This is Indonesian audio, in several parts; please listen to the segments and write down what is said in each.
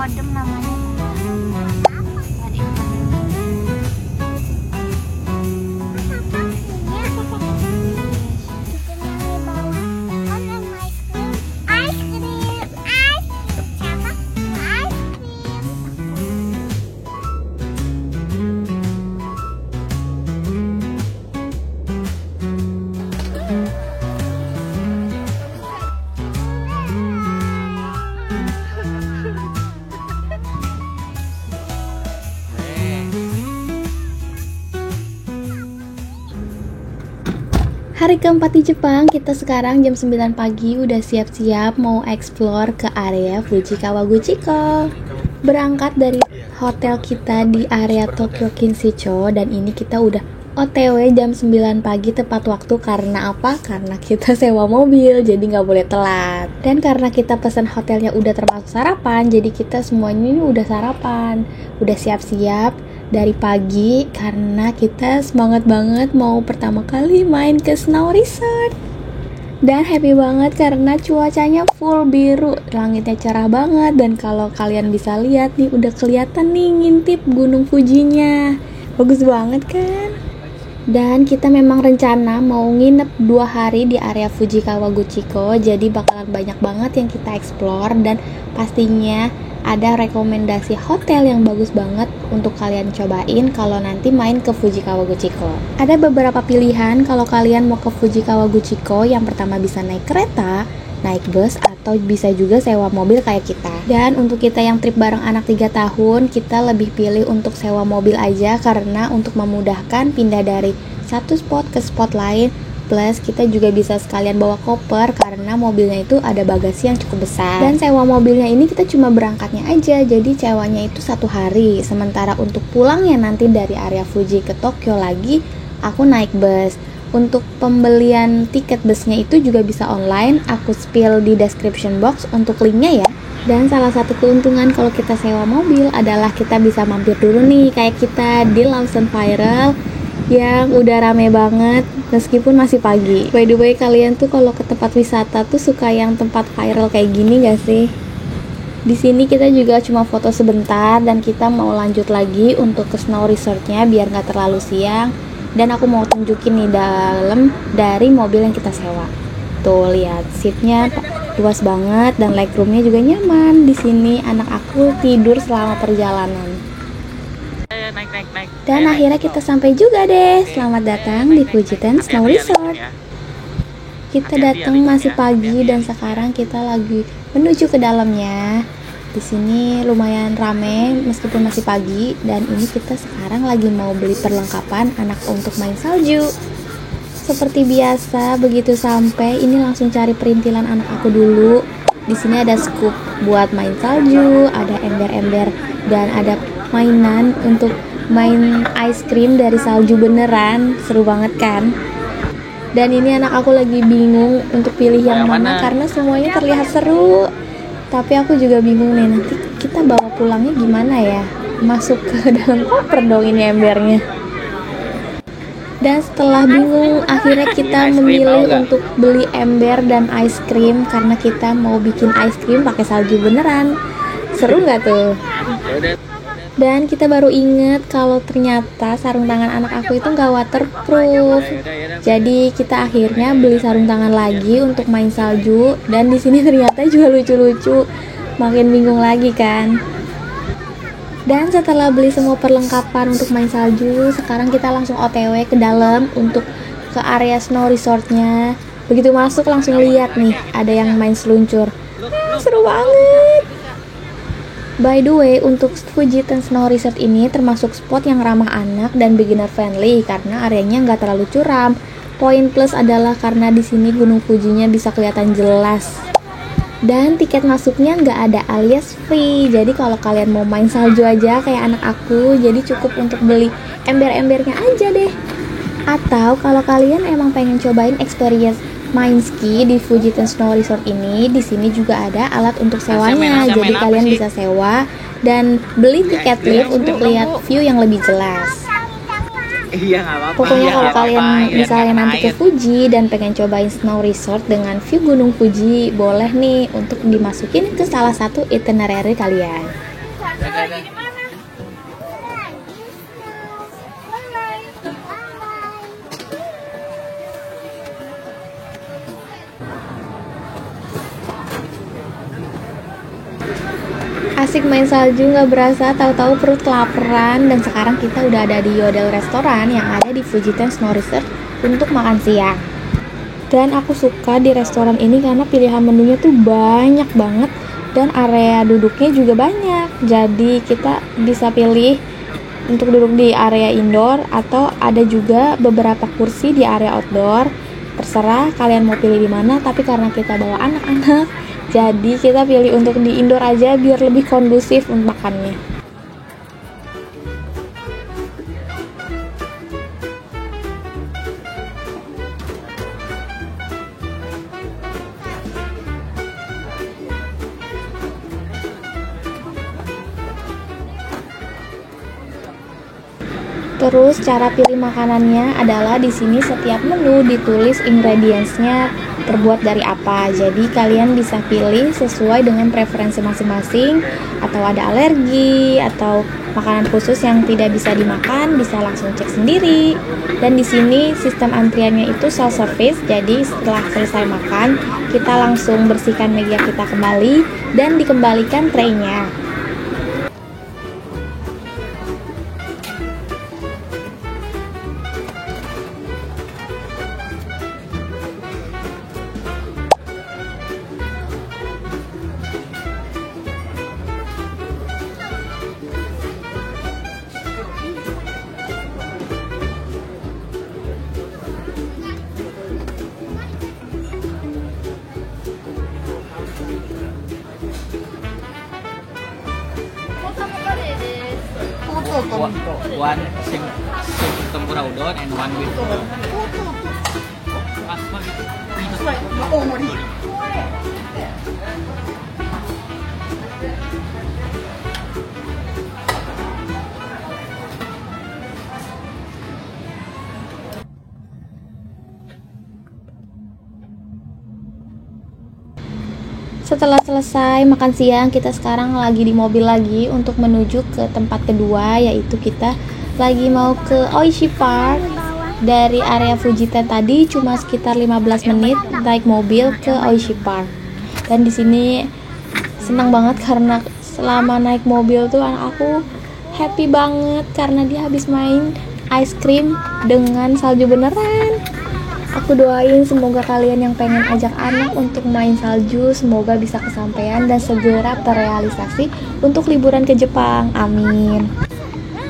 kodem namanya. Hari keempat di Jepang, kita sekarang jam 9 pagi udah siap-siap mau explore ke area Fuji Kawaguchiko. Berangkat dari hotel kita di area Tokyo Kinshicho, dan ini kita udah OTW jam 9 pagi tepat waktu. Karena apa? Karena kita sewa mobil, jadi nggak boleh telat. Dan karena kita pesan hotelnya udah termasuk sarapan, jadi kita semuanya ini udah sarapan, udah siap-siap dari pagi karena kita semangat banget mau pertama kali main ke Snow Resort. Dan happy banget karena cuacanya full biru, langitnya cerah banget, dan kalau kalian bisa lihat nih udah kelihatan nih ngintip Gunung Fujinya. Bagus banget kan? Dan kita memang rencana mau nginep 2 hari di area Fuji Kawaguchiko, jadi bakalan banyak banget yang kita explore, dan pastinya ada rekomendasi hotel yang bagus banget untuk kalian cobain kalau nanti main ke Fuji Kawaguchiko. Ada beberapa pilihan kalau kalian mau ke Fuji Kawaguchiko. Yang pertama bisa naik kereta, naik bus, atau bisa juga sewa mobil kayak kita. Dan untuk kita yang trip bareng anak 3 tahun, kita lebih pilih untuk sewa mobil aja karena untuk memudahkan pindah dari satu spot ke spot lain. Plus kita juga bisa sekalian bawa koper karena mobilnya itu ada bagasi yang cukup besar. Dan sewa mobilnya ini kita cuma berangkatnya aja, jadi sewanya itu 1 hari. Sementara untuk pulangnya nanti dari area Fuji ke Tokyo lagi, aku naik bus. Untuk pembelian tiket busnya itu juga bisa online, aku spill di description box untuk linknya ya. Dan salah satu keuntungan kalau kita sewa mobil adalah kita bisa mampir dulu nih kayak kita di Lawson Viral yang udah rame banget meskipun masih pagi. By the way, kalian tuh kalau ke tempat wisata tuh suka yang tempat viral kayak gini gak sih? Di sini kita juga cuma foto sebentar dan kita mau lanjut lagi untuk ke Snow Resortnya biar nggak terlalu siang. Dan aku mau tunjukin nih dalam dari mobil yang kita sewa. Tuh lihat, seatnya luas banget dan legroomnya juga nyaman. Di sini anak aku tidur selama perjalanan. Dan akhirnya kita sampai juga deh. Selamat datang di Fujitan Snow Resort. Kita datang masih pagi dan sekarang kita lagi menuju ke dalamnya. Di sini lumayan rame meskipun masih pagi, dan ini kita sekarang lagi mau beli perlengkapan anak untuk main salju. Seperti biasa, begitu sampai ini langsung cari perintilan anak aku dulu. Di sini ada scoop buat main salju, ada ember-ember, dan ada mainan untuk main ice cream dari salju beneran. Seru banget kan? Dan ini anak aku lagi bingung untuk pilih yang mana karena semuanya terlihat seru. Tapi aku juga bingung nih, nanti kita bawa pulangnya gimana ya? Masuk ke dalam koper dong ini embernya. Dan setelah bingung, akhirnya kita memilih untuk beli ember dan ice cream karena kita mau bikin ice cream pakai salju beneran. Seru nggak tuh? Dan kita baru inget kalau ternyata sarung tangan anak aku itu nggak waterproof. Jadi kita akhirnya beli sarung tangan lagi untuk main salju. Dan di sini ternyata juga lucu-lucu. Makin bingung lagi kan. Dan setelah beli semua perlengkapan untuk main salju, sekarang kita langsung OTW ke dalam untuk ke area Snow Resortnya. Begitu masuk langsung lihat nih, ada yang main seluncur. Seru banget. By the way, untuk Fujitan Snow Resort ini termasuk spot yang ramah anak dan beginner friendly karena areanya nggak terlalu curam. Poin plus adalah karena di sini Gunung Fujinya bisa kelihatan jelas. Dan tiket masuknya nggak ada alias free. Jadi kalau kalian mau main salju aja kayak anak aku, jadi cukup untuk beli ember-embernya aja deh. Atau kalau kalian emang pengen cobain experience main ski di Fujitan Snow Resort ini, di sini juga ada alat untuk sewanya. Jadi kalian bisa sewa dan beli tiket lift untuk lihat view yang lebih jelas. Pokoknya kalau kalian misalnya nanti ke Fuji dan pengen cobain Snow Resort dengan view Gunung Fuji, boleh nih untuk dimasukin ke salah satu itinerary kalian. Asik main salju nggak berasa, tahu-tahu perut kelaparan, dan sekarang kita udah ada di Yodel Restoran yang ada di Fujiten Snow Resort untuk makan siang. Dan aku suka di restoran ini karena pilihan menunya tuh banyak banget dan area duduknya juga banyak. Jadi kita bisa pilih untuk duduk di area indoor atau ada juga beberapa kursi di area outdoor. Terserah kalian mau pilih di mana, tapi karena kita bawa anak-anak, jadi kita pilih untuk di indoor aja biar lebih kondusif untuk makannya. Terus cara pilih makanannya adalah di sini setiap menu ditulis ingredients-nya terbuat dari apa. Jadi kalian bisa pilih sesuai dengan preferensi masing-masing, atau ada alergi atau makanan khusus yang tidak bisa dimakan bisa langsung cek sendiri. Dan di sini sistem antriannya itu self service. Jadi setelah selesai makan, kita langsung bersihkan meja kita kembali dan dikembalikan tray-nya. One simple tempura udon and one with Setelah selesai makan siang, kita sekarang lagi di mobil lagi untuk menuju ke tempat kedua, yaitu kita lagi mau ke Oishi Park. Dari area Fujiten tadi cuma sekitar 15 menit naik mobil ke Oishi Park. Dan di sini senang banget karena selama naik mobil tuh anak aku happy banget karena dia habis main ice cream dengan salju beneran. Aku doain semoga kalian yang pengen ajak anak untuk main salju semoga bisa kesampaian dan segera terrealisasi untuk liburan ke Jepang. Amin.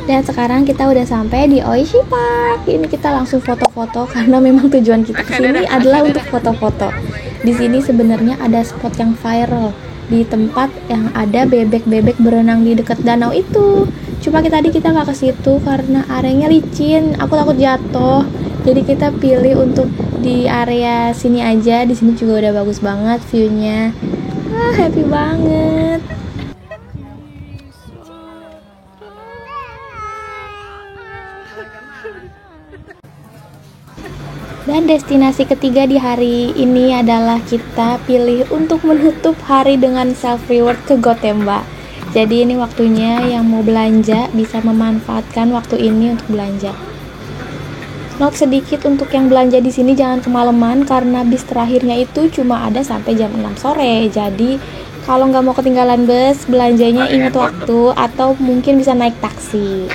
Dan sekarang kita udah sampai di Oishi Park. Ini kita langsung foto-foto karena memang tujuan kita kesini adalah untuk foto-foto. Di sini sebenarnya ada spot yang viral di tempat yang ada bebek-bebek berenang di dekat danau itu. Cuma kita nggak ke situ karena areanya licin. Aku takut jatuh. Jadi kita pilih untuk di area sini aja. Di sini juga udah bagus banget view-nya. Happy banget. Dan destinasi ketiga di hari ini adalah kita pilih untuk menutup hari dengan self reward ke Gotemba. Jadi ini waktunya yang mau belanja bisa memanfaatkan waktu ini untuk belanja. Note sedikit untuk yang belanja di sini jangan kemalaman karena bis terakhirnya itu cuma ada sampai jam 6 sore. Jadi kalau nggak mau ketinggalan bus, belanjanya ingat waktu atau mungkin bisa naik taksi.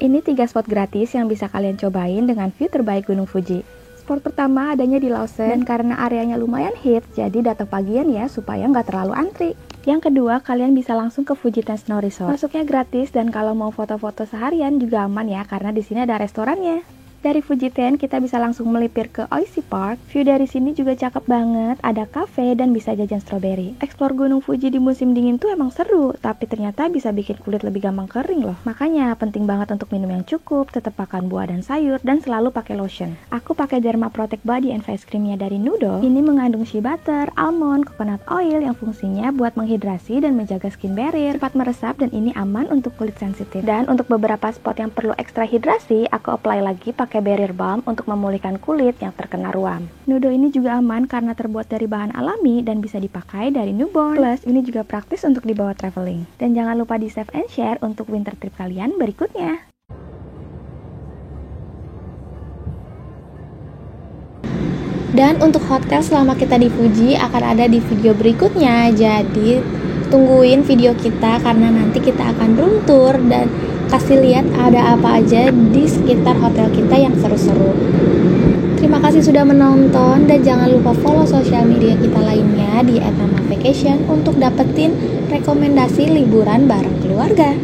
Ini 3 spot gratis yang bisa kalian cobain dengan view terbaik Gunung Fuji. Spot pertama adanya di Lawson dan karena areanya lumayan hits, jadi datang pagian ya supaya nggak terlalu antri. Yang kedua, kalian bisa langsung ke Fujiten Snow Resort. Masuknya gratis dan kalau mau foto-foto seharian juga aman ya karena di sini ada restorannya. Dari Fujiten kita bisa langsung melipir ke Oishi Park. View dari sini juga cakep banget, ada cafe dan bisa jajan stroberi. Explore Gunung Fuji di musim dingin tuh emang seru, tapi ternyata bisa bikin kulit lebih gampang kering loh. Makanya penting banget untuk minum yang cukup, tetap makan buah dan sayur, dan selalu pakai lotion. Aku pakai Derma Protect Body and Face Creamnya dari Nudo. Ini mengandung shea butter, almond, coconut oil yang fungsinya buat menghidrasi dan menjaga skin barrier, cepat meresap dan ini aman untuk kulit sensitif. Dan untuk beberapa spot yang perlu ekstra hidrasi, aku apply lagi pakai pakai barrier balm untuk memulihkan kulit yang terkena ruam. Nudo ini juga aman karena terbuat dari bahan alami dan bisa dipakai dari newborn. Plus, ini juga praktis untuk dibawa traveling. Dan jangan lupa di save and share untuk winter trip kalian berikutnya. Dan untuk hotel selama kita di Fuji akan ada di video berikutnya. Jadi tungguin video kita karena nanti kita akan room tour dan kasih lihat ada apa aja di sekitar hotel kita yang seru-seru. Terima kasih sudah menonton dan jangan lupa follow sosial media kita lainnya di @namavacation untuk dapetin rekomendasi liburan bareng keluarga.